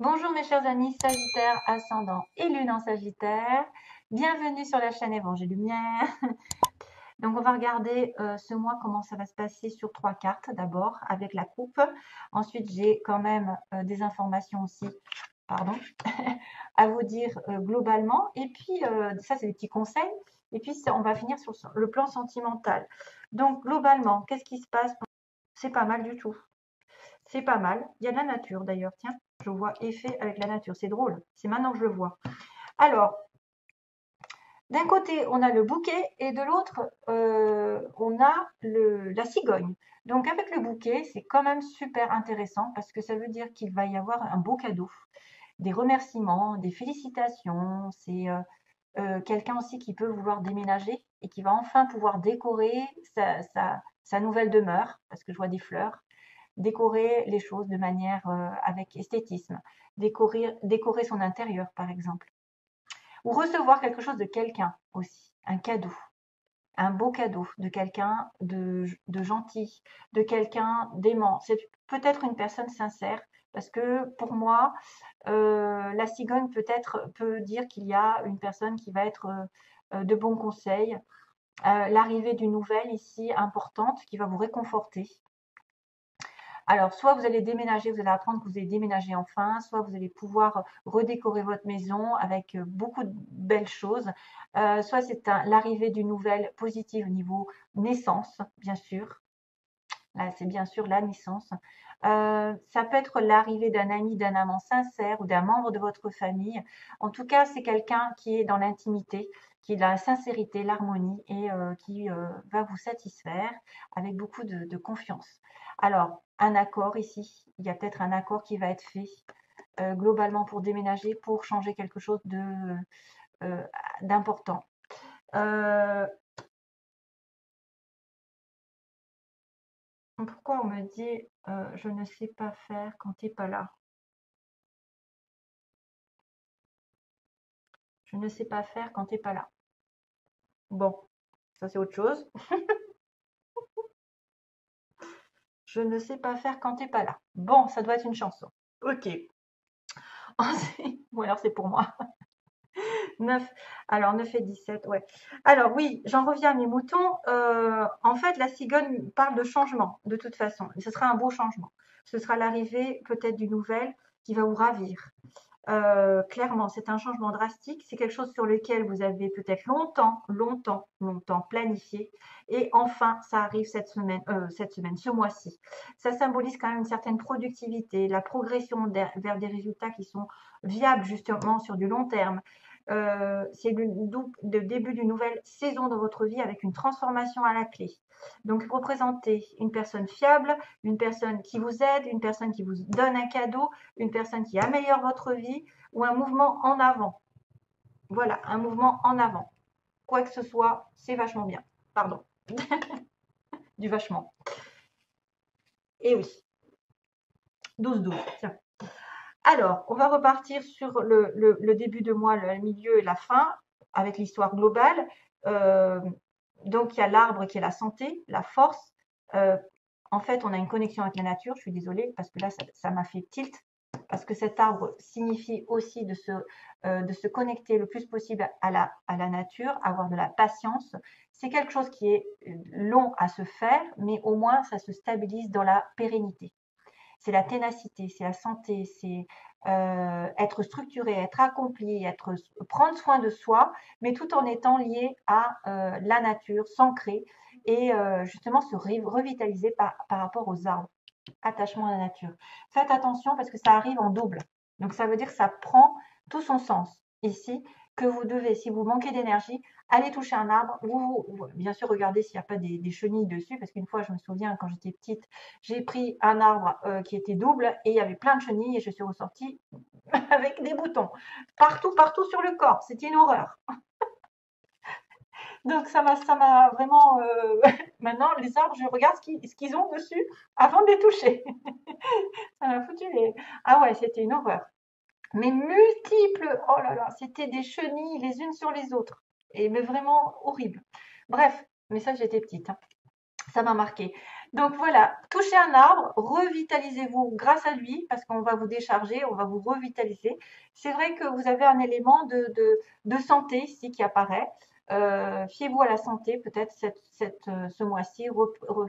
Bonjour mes chers amis Sagittaire, ascendant et lune en Sagittaire. Bienvenue sur la chaîne Évangile Lumière. Donc on va regarder ce mois comment ça va se passer sur 3 cartes d'abord avec la coupe. Ensuite j'ai quand même des informations aussi, pardon, à vous dire globalement. Et puis ça c'est des petits conseils. Et puis on va finir sur le plan sentimental. Donc globalement, qu'est-ce qui se passe? C'est pas mal du tout. C'est pas mal. Il y a de la nature d'ailleurs. Tiens, je vois effet avec la nature. C'est drôle. C'est maintenant que je le vois. Alors, d'un côté, on a le bouquet et de l'autre, on a la cigogne. Donc, avec le bouquet, c'est quand même super intéressant parce que ça veut dire qu'il va y avoir un beau cadeau, des remerciements, des félicitations. C'est quelqu'un aussi qui peut vouloir déménager et qui va enfin pouvoir décorer sa nouvelle demeure parce que je vois des fleurs. Décorer les choses de manière avec esthétisme, décorer son intérieur par exemple, ou recevoir quelque chose de quelqu'un aussi, un cadeau, un beau cadeau de quelqu'un de gentil, de quelqu'un d'aimant. C'est peut-être une personne sincère, parce que pour moi, la cigogne peut dire qu'il y a une personne qui va être de bons conseils, l'arrivée d'une nouvelle ici importante qui va vous réconforter. Alors, soit vous allez déménager, vous allez apprendre que vous allez déménager enfin, soit vous allez pouvoir redécorer votre maison avec beaucoup de belles choses, soit c'est l'arrivée d'une nouvelle positive au niveau naissance, bien sûr. Là, c'est bien sûr la naissance. Ça peut être l'arrivée d'un ami, d'un amant sincère ou d'un membre de votre famille. En tout cas, c'est quelqu'un qui est dans l'intimité, qui est dans la sincérité, l'harmonie et qui va vous satisfaire avec beaucoup de confiance. Alors, un accord ici, il y a peut-être un accord qui va être fait globalement pour déménager, pour changer quelque chose d'important. Pourquoi on me dit je ne sais pas faire quand tu n'es pas là? Je ne sais pas faire quand tu n'es pas là. Bon, ça c'est autre chose. Je ne sais pas faire quand tu n'es pas là. Bon, ça doit être une chanson. Ok. Ou alors c'est pour moi. 9. Alors 9 et 17, ouais. Alors oui, j'en reviens à mes moutons. En fait, la cigogne parle de changement, de toute façon. Et ce sera un beau changement. Ce sera l'arrivée peut-être d'une nouvelle qui va vous ravir. Clairement, c'est un changement drastique. C'est quelque chose sur lequel vous avez peut-être longtemps planifié. Et enfin, ça arrive ce mois-ci. Ça symbolise quand même une certaine productivité, la progression vers des résultats qui sont viables justement sur du long terme. C'est le début d'une nouvelle saison dans votre vie avec une transformation à la clé. Donc, représentez une personne fiable, une personne qui vous aide, une personne qui vous donne un cadeau, une personne qui améliore votre vie ou un mouvement en avant. Voilà, un mouvement en avant. Quoi que ce soit, c'est vachement bien. Pardon, du vachement. Et oui, 12-12. Tiens. Alors, on va repartir sur le début de mois, le milieu et la fin, avec l'histoire globale. Donc, il y a l'arbre qui est la santé, la force. En fait, on a une connexion avec la nature. Je suis désolée parce que là, ça m'a fait tilt. Parce que cet arbre signifie aussi de se connecter le plus possible à la nature, avoir de la patience. C'est quelque chose qui est long à se faire, mais au moins, ça se stabilise dans la pérennité. C'est la ténacité, c'est la santé, c'est être structuré, être accompli, prendre soin de soi, mais tout en étant lié à la nature, s'ancrer et justement se revitaliser par rapport aux arbres. Attachement à la nature. Faites attention parce que ça arrive en double. Donc ça veut dire que ça prend tout son sens ici, que vous devez, si vous manquez d'énergie, aller toucher un arbre. Bien sûr, regardez s'il n'y a pas des chenilles dessus, parce qu'une fois, je me souviens, quand j'étais petite, j'ai pris un arbre qui était double et il y avait plein de chenilles et je suis ressortie avec des boutons. Partout sur le corps. C'était une horreur. Donc ça m'a vraiment... Maintenant, les arbres, je regarde ce qu'ils ont dessus avant de les toucher. Ça m'a foutu les... Ah ouais, c'était une horreur. Mais multiples, oh là là, c'était des chenilles les unes sur les autres. Mais vraiment horrible. Bref, mais ça j'étais petite, hein. Ça m'a marqué. Donc voilà, touchez un arbre, revitalisez-vous grâce à lui, parce qu'on va vous décharger, on va vous revitaliser. C'est vrai que vous avez un élément de santé ici qui apparaît. Fiez-vous à la santé, peut-être ce mois-ci,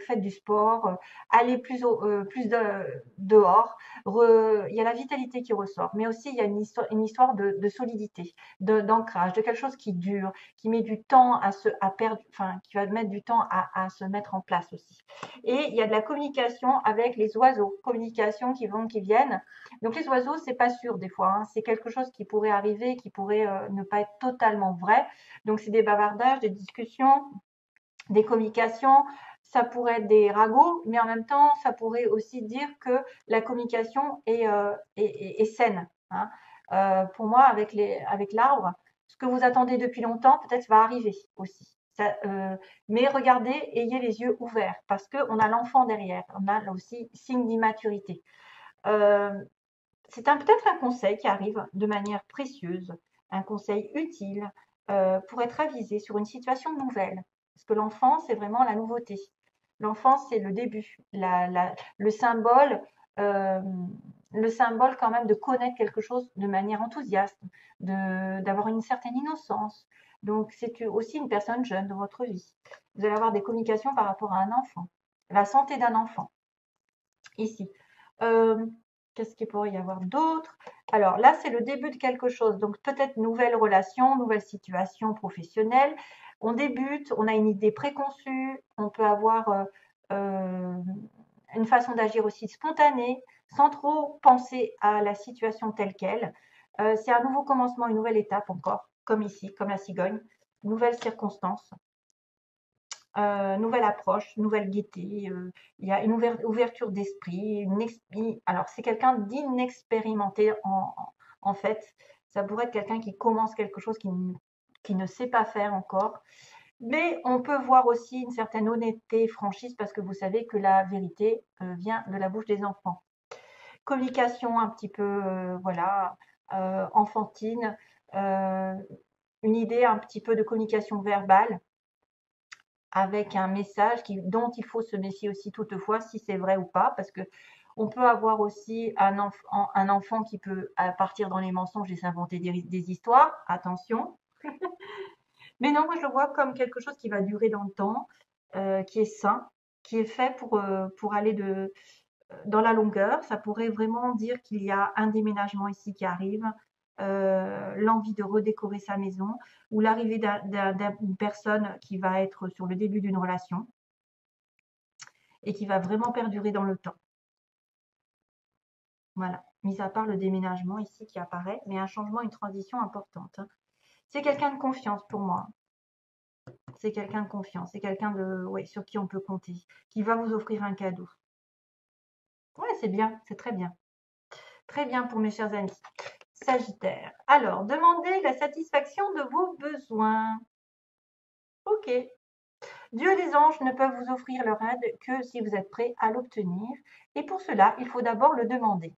faites du sport, allez plus dehors. Il y a la vitalité qui ressort, mais aussi il y a une histoire de solidité, d'ancrage, de quelque chose qui dure, qui met du temps à perdre, enfin, qui va mettre du temps à se mettre en place aussi. Et il y a de la communication avec les oiseaux, communication qui vont, qui viennent. Donc les oiseaux, c'est pas sûr des fois, hein. C'est quelque chose qui pourrait arriver, qui pourrait ne pas être totalement vrai. Donc c'est des bavardages, des discussions, des communications. Ça pourrait être des ragots, mais en même temps, ça pourrait aussi dire que la communication est saine, hein. Pour moi, avec l'arbre, ce que vous attendez depuis longtemps, peut-être va arriver aussi. Ça, mais regardez, ayez les yeux ouverts parce qu'on a l'enfant derrière. On a là aussi signe d'immaturité. Euh, c'est peut-être un conseil qui arrive de manière précieuse, un conseil utile pour être avisé sur une situation nouvelle. Parce que l'enfant, c'est vraiment la nouveauté. L'enfant, c'est le début, euh, le symbole quand même de connaître quelque chose de manière enthousiaste, d'avoir une certaine innocence. Donc, c'est aussi une personne jeune dans votre vie. Vous allez avoir des communications par rapport à un enfant, la santé d'un enfant, ici. Euh, Qu'est-ce qu'il pourrait y avoir d'autre? Alors là, c'est le début de quelque chose. Donc peut-être nouvelle relation, nouvelle situation professionnelle. On débute, on a une idée préconçue, on peut avoir euh, une façon d'agir aussi spontanée, sans trop penser à la situation telle qu'elle. C'est un nouveau commencement, une nouvelle étape encore, comme ici, comme la cigogne, nouvelle circonstance. Nouvelle approche, nouvelle gaieté, il y a une ouverture d'esprit, alors c'est quelqu'un d'inexpérimenté en fait. Ça pourrait être quelqu'un qui commence quelque chose qui ne sait pas faire encore. Mais on peut voir aussi une certaine honnêteté, franchise, parce que vous savez que la vérité vient de la bouche des enfants. Communication un petit peu, voilà, enfantine, euh, une idée un petit peu de communication verbale avec un message dont il faut se méfier aussi toutefois si c'est vrai ou pas, parce que on peut avoir aussi un enfant qui peut partir dans les mensonges et s'inventer des histoires, attention. Mais non, moi je le vois comme quelque chose qui va durer dans le temps, qui est sain, qui est fait pour aller dans la longueur. Ça pourrait vraiment dire qu'il y a un déménagement ici qui arrive, l'envie de redécorer sa maison ou l'arrivée d'une personne qui va être sur le début d'une relation et qui va vraiment perdurer dans le temps. Voilà, mis à part le déménagement ici qui apparaît, mais un changement, une transition importante, hein. C'est quelqu'un de confiance pour moi. C'est quelqu'un de confiance, c'est quelqu'un ouais, sur qui on peut compter, qui va vous offrir un cadeau. Ouais, c'est bien, c'est très bien. Très bien pour mes chers amis. Sagittaire. Alors, demandez la satisfaction de vos besoins. Ok. Dieu et les anges ne peuvent vous offrir leur aide que si vous êtes prêt à l'obtenir. Et pour cela, il faut d'abord le demander.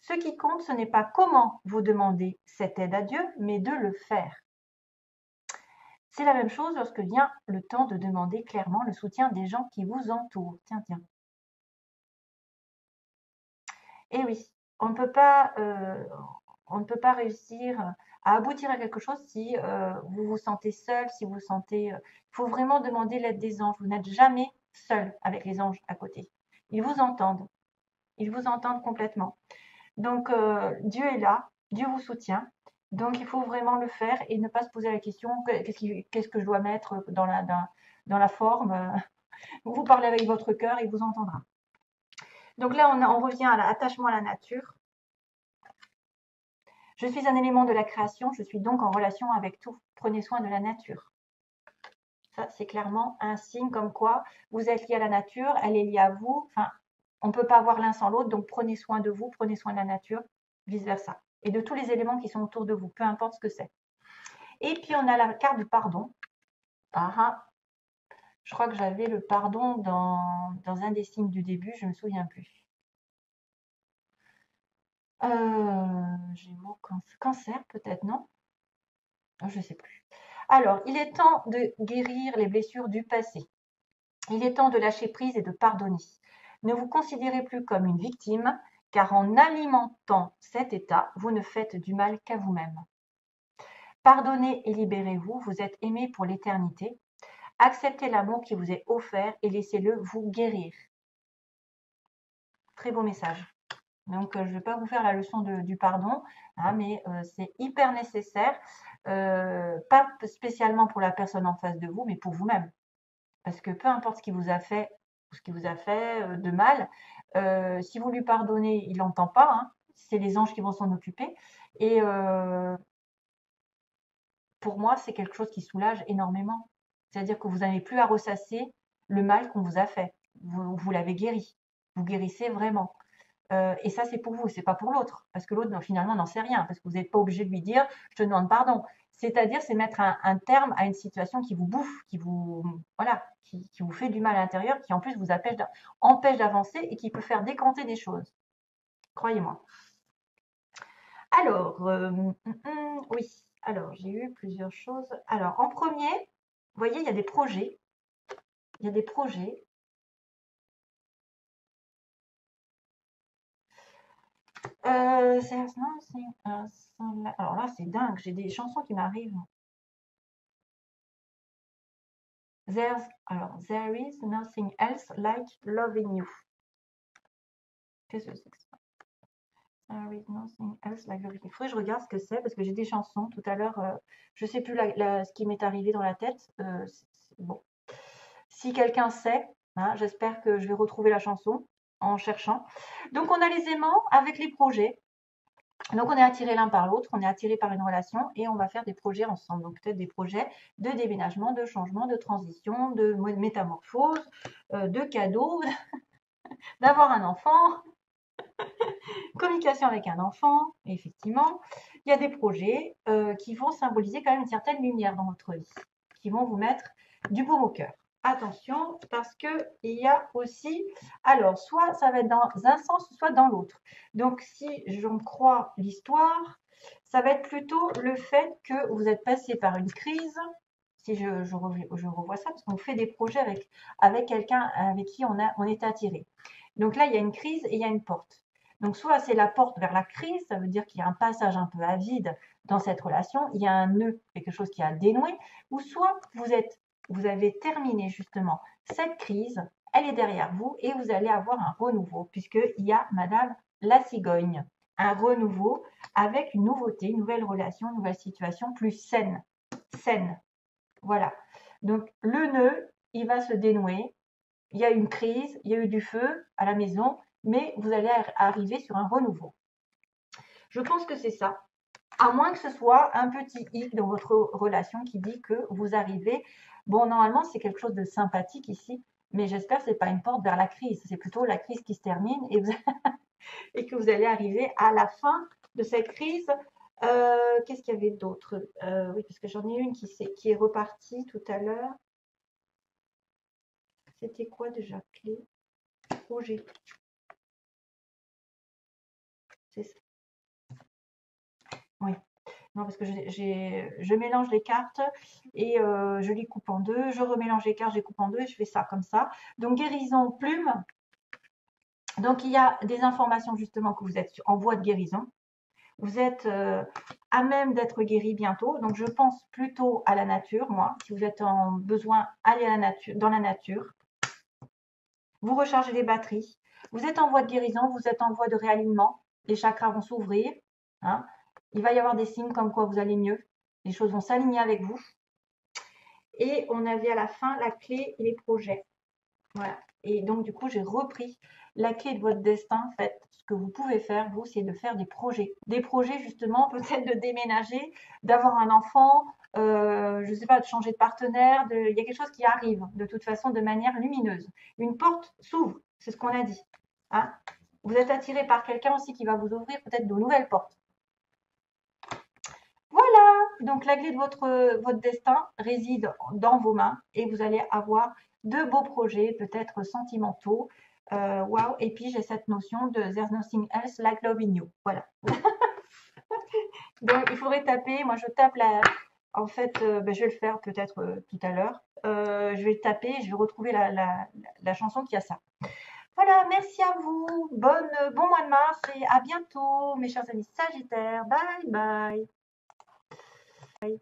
Ce qui compte, ce n'est pas comment vous demandez cette aide à Dieu, mais de le faire. C'est la même chose lorsque vient le temps de demander clairement le soutien des gens qui vous entourent. Tiens, tiens. Et oui, on ne peut pas, on ne peut pas réussir à aboutir à quelque chose si vous vous sentez seul, si vous vous sentez. Il faut vraiment demander l'aide des anges. Vous n'êtes jamais seul avec les anges à côté. Ils vous entendent. Ils vous entendent complètement. Donc, Dieu est là. Dieu vous soutient. Donc, il faut vraiment le faire et ne pas se poser la question qu'est-ce que je dois mettre dans la forme. Vous parlez avec votre cœur, il vous entendra. Donc là, on revient à l'attachement à la nature. Je suis un élément de la création, je suis donc en relation avec tout. Prenez soin de la nature. Ça, c'est clairement un signe comme quoi vous êtes lié à la nature, elle est liée à vous. Enfin, on ne peut pas avoir l'un sans l'autre, donc prenez soin de vous, prenez soin de la nature, vice-versa. Et de tous les éléments qui sont autour de vous, peu importe ce que c'est. Et puis, on a la carte du pardon. Ah, ah. Je crois que j'avais le pardon dans un des signes du début, je ne me souviens plus. Gémeaux, cancer peut-être, non? Je ne sais plus. Alors, il est temps de guérir les blessures du passé. Il est temps de lâcher prise et de pardonner. Ne vous considérez plus comme une victime, car en alimentant cet état, vous ne faites du mal qu'à vous-même. Pardonnez et libérez-vous, vous êtes aimé pour l'éternité. Acceptez l'amour qui vous est offert et laissez-le vous guérir. Très beau message. Donc, je ne vais pas vous faire la leçon du pardon, hein, mais c'est hyper nécessaire, pas spécialement pour la personne en face de vous, mais pour vous-même. Parce que peu importe ce qu'il vous a fait, de mal, si vous lui pardonnez, il n'entend pas, hein, c'est les anges qui vont s'en occuper. Et pour moi, c'est quelque chose qui soulage énormément. C'est-à-dire que vous n'avez plus à ressasser le mal qu'on vous a fait. Vous l'avez guéri. Vous guérissez vraiment. Et ça, c'est pour vous, c'est pas pour l'autre. Parce que l'autre, finalement, n'en sait rien. Parce que vous n'êtes pas obligé de lui dire, je te demande pardon. C'est-à-dire, c'est mettre un terme à une situation qui vous bouffe, voilà, qui vous fait du mal à l'intérieur, qui en plus vous empêche d'avancer et qui peut faire décanter des choses. Croyez-moi. Alors, oui. Alors, j'ai eu plusieurs choses. Alors, en premier, vous voyez, il y a des projets. Il y a des projets. Alors là, c'est dingue. J'ai des chansons qui m'arrivent. There is nothing else like loving you. Qu'est-ce que c'est que ça? There is nothing else like loving you. Il faudrait que je regarde ce que c'est parce que j'ai des chansons. Tout à l'heure, je ne sais plus ce qui m'est arrivé dans la tête. Bon. Si quelqu'un sait, hein, j'espère que je vais retrouver la chanson en cherchant. Donc, on a les aimants avec les projets. Donc, on est attirés l'un par l'autre, on est attirés par une relation et on va faire des projets ensemble. Donc, peut-être des projets de déménagement, de changement, de transition, de métamorphose, de cadeaux, d'avoir un enfant, communication avec un enfant, effectivement. Il y a des projets qui vont symboliser quand même une certaine lumière dans votre vie, qui vont vous mettre du baume au cœur. Attention, parce qu'il y a aussi, alors, soit ça va être dans un sens, soit dans l'autre. Donc, si j'en crois l'histoire, ça va être plutôt le fait que vous êtes passé par une crise, si je revois ça, parce qu'on fait des projets avec quelqu'un avec qui on est attiré. Donc là, il y a une crise et il y a une porte. Donc, soit c'est la porte vers la crise, ça veut dire qu'il y a un passage un peu à vide dans cette relation, il y a un nœud, quelque chose qui a dénoué, ou soit vous avez terminé justement cette crise, elle est derrière vous et vous allez avoir un renouveau, puisqu'il y a Madame la cigogne, un renouveau avec une nouveauté, une nouvelle relation, une nouvelle situation plus saine. Saine. Voilà. Donc, le nœud, il va se dénouer. Il y a une crise, il y a eu du feu à la maison, mais vous allez arriver sur un renouveau. Je pense que c'est ça. À moins que ce soit un petit hic dans votre relation qui dit que vous arrivez. Bon, normalement, c'est quelque chose de sympathique ici, mais j'espère que ce n'est pas une porte vers la crise. C'est plutôt la crise qui se termine et que vous allez arriver à la fin de cette crise. Qu'est-ce qu'il y avait d'autre? Oui, parce que j'en ai une qui est repartie tout à l'heure. C'était quoi déjà? Clé? Projet. C'est ça. Oui. Non, parce que je mélange les cartes et je les coupe en deux. Je remélange les cartes, je les coupe en deux et je fais ça comme ça. Donc, guérison, plume. Donc, il y a des informations justement que vous êtes en voie de guérison. Vous êtes à même d'être guéri bientôt. Donc, je pense plutôt à la nature, moi. Si vous êtes en besoin, allez à la nature, dans la nature. Vous rechargez les batteries. Vous êtes en voie de guérison, vous êtes en voie de réalignement. Les chakras vont s'ouvrir. Hein. Il va y avoir des signes comme quoi vous allez mieux. Les choses vont s'aligner avec vous. Et on avait à la fin la clé et les projets. Voilà. Et donc, du coup, j'ai repris la clé de votre destin. En fait, ce que vous pouvez faire, vous, c'est de faire des projets. Des projets, justement, peut-être de déménager, d'avoir un enfant, je ne sais pas, de changer de partenaire. Il y a quelque chose qui arrive, de toute façon, de manière lumineuse. Une porte s'ouvre, c'est ce qu'on a dit. Hein. Vous êtes attiré par quelqu'un aussi qui va vous ouvrir peut-être de nouvelles portes. Voilà, donc la clé de votre destin réside dans vos mains et vous allez avoir de beaux projets, peut-être sentimentaux. Wow, et puis j'ai cette notion de There's nothing else like loving you. Voilà. Donc il faudrait taper, moi je tape en fait, je vais le faire peut-être tout à l'heure. je vais le taper, je vais retrouver la chanson qui a ça. Voilà, merci à vous. Bon mois de mars et à bientôt, mes chers amis Sagittaires. Bye bye.